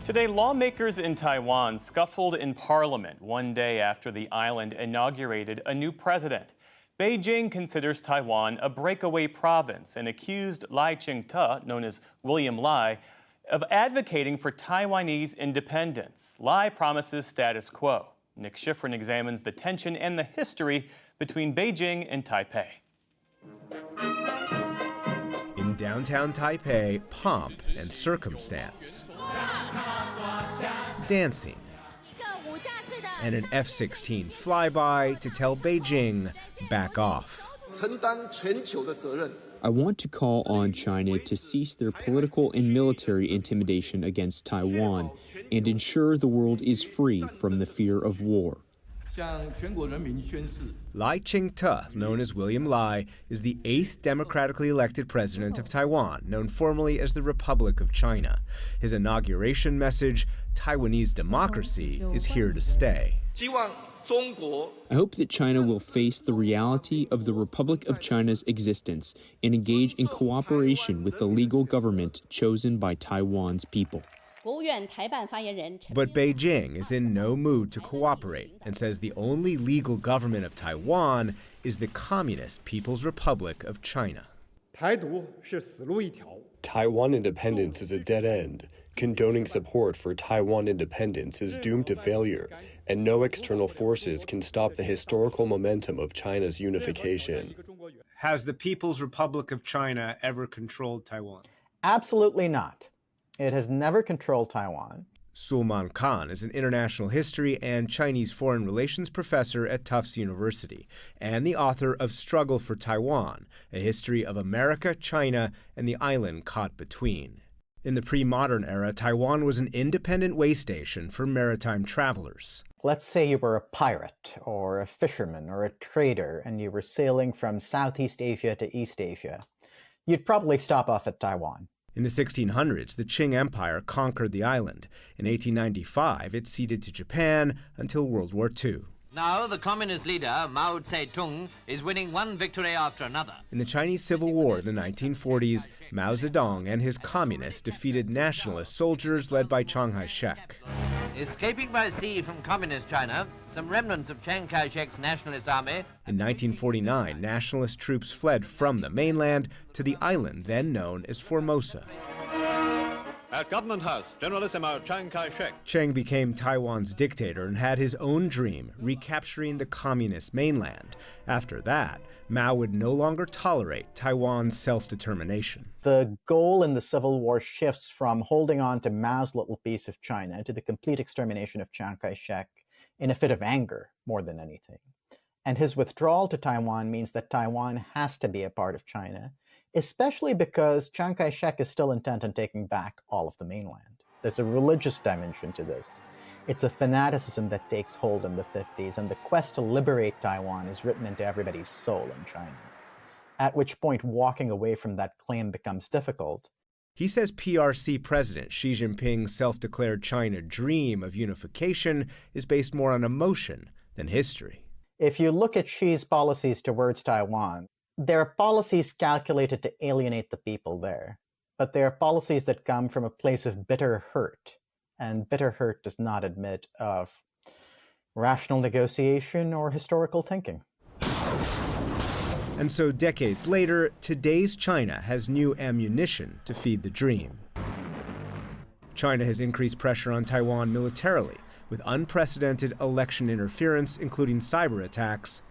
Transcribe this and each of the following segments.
Today, lawmakers in Taiwan scuffled in parliament one day after the island inaugurated a new president. Beijing considers Taiwan a breakaway province and accused Lai Ching-te, known as William Lai, of advocating for Taiwanese independence. Lai promises status quo. Nick Schifrin examines the tension and the history between Beijing and Taipei. In downtown Taipei, pomp and circumstance. Dancing. And an F-16 flyby to tell Beijing, back off. I want to call on China to cease their political and military intimidation against Taiwan and ensure the world is free from the fear of war. Lai Ching-te, known as William Lai, is the 8th democratically elected president of Taiwan, known formally as the Republic of China. His inauguration message, Taiwanese democracy, is here to stay. I hope that China will face the reality of the Republic of China's existence and engage in cooperation with the legal government chosen by Taiwan's people. But Beijing is in no mood to cooperate and says the only legal government of Taiwan is the Communist People's Republic of China. Taiwan independence is a dead end. Condoning support for Taiwan independence is doomed to failure, and no external forces can stop the historical momentum of China's unification. Has the People's Republic of China ever controlled Taiwan? Absolutely not. It has never controlled Taiwan. Sulman Khan is an international history and Chinese foreign relations professor at Tufts University and the author of Struggle for Taiwan, a history of America, China, and the island caught between. In the pre-modern era, Taiwan was an independent way station for maritime travelers. Let's say you were a pirate or a fisherman or a trader and you were sailing from Southeast Asia to East Asia. You'd probably stop off at Taiwan. In the 1600s, the Qing Empire conquered the island. In 1895, it ceded to Japan until World War II. Now, the communist leader, Mao Zedong, is winning one victory after another. In the Chinese Civil War of the 1940s, Mao Zedong and his communists defeated nationalist soldiers led by Chiang Kai-shek. Escaping by sea from communist China, some remnants of Chiang Kai-shek's nationalist army. In 1949, nationalist troops fled from the mainland to the island then known as Formosa. At Government House, Generalissimo Chiang Kai-shek. Chiang became Taiwan's dictator and had his own dream, recapturing the communist mainland. After that, Mao would no longer tolerate Taiwan's self-determination. The goal in the Civil War shifts from holding on to Mao's little piece of China to the complete extermination of Chiang Kai-shek in a fit of anger more than anything. And his withdrawal to Taiwan means that Taiwan has to be a part of China, especially because Chiang Kai-shek is still intent on taking back all of the mainland. There's a religious dimension to this. It's a fanaticism that takes hold in the 50s, and the quest to liberate Taiwan is written into everybody's soul in China. At which point, walking away from that claim becomes difficult. He says PRC President Xi Jinping's self-declared China dream of unification is based more on emotion than history. If you look at Xi's policies towards Taiwan, there are policies calculated to alienate the people there, but they are policies that come from a place of bitter hurt, and bitter hurt does not admit of rational negotiation or historical thinking. And so decades later, today's China has new ammunition to feed the dream. China has increased pressure on Taiwan militarily, with unprecedented election interference, including cyber attacks,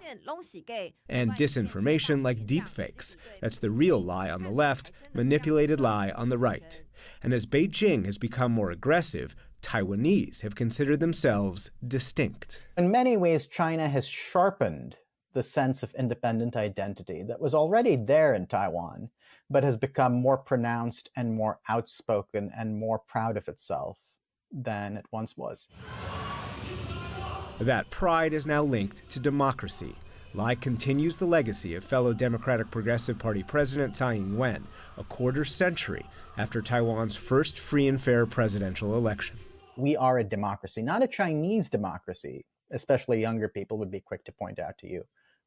and disinformation like deepfakes. That's the real lie on the left, manipulated lie on the right. And as Beijing has become more aggressive, Taiwanese have considered themselves distinct. In many ways, China has sharpened the sense of independent identity that was already there in Taiwan, but has become more pronounced and more outspoken and more proud of itself than it once was. That pride is now linked to democracy. Lai continues the legacy of fellow Democratic Progressive Party President Tsai Ing-wen, a quarter century after Taiwan's first free and fair presidential election. We are a democracy, not a Chinese democracy, especially younger people would be quick to point out to you.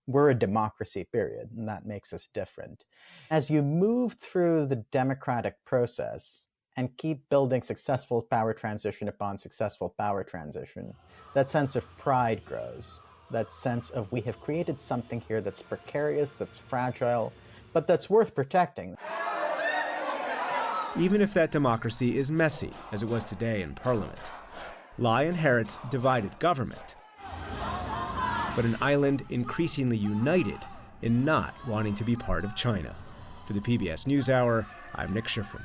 We're a democracy, period, and that makes us different. As you move through the democratic process, and keep building successful power transition upon successful power transition, that sense of pride grows. That sense of we have created something here that's precarious, that's fragile, but that's worth protecting. Even if that democracy is messy, as it was today in Parliament. Lai inherits divided government, but an island increasingly united in not wanting to be part of China. For the PBS NewsHour, I'm Nick Schifrin.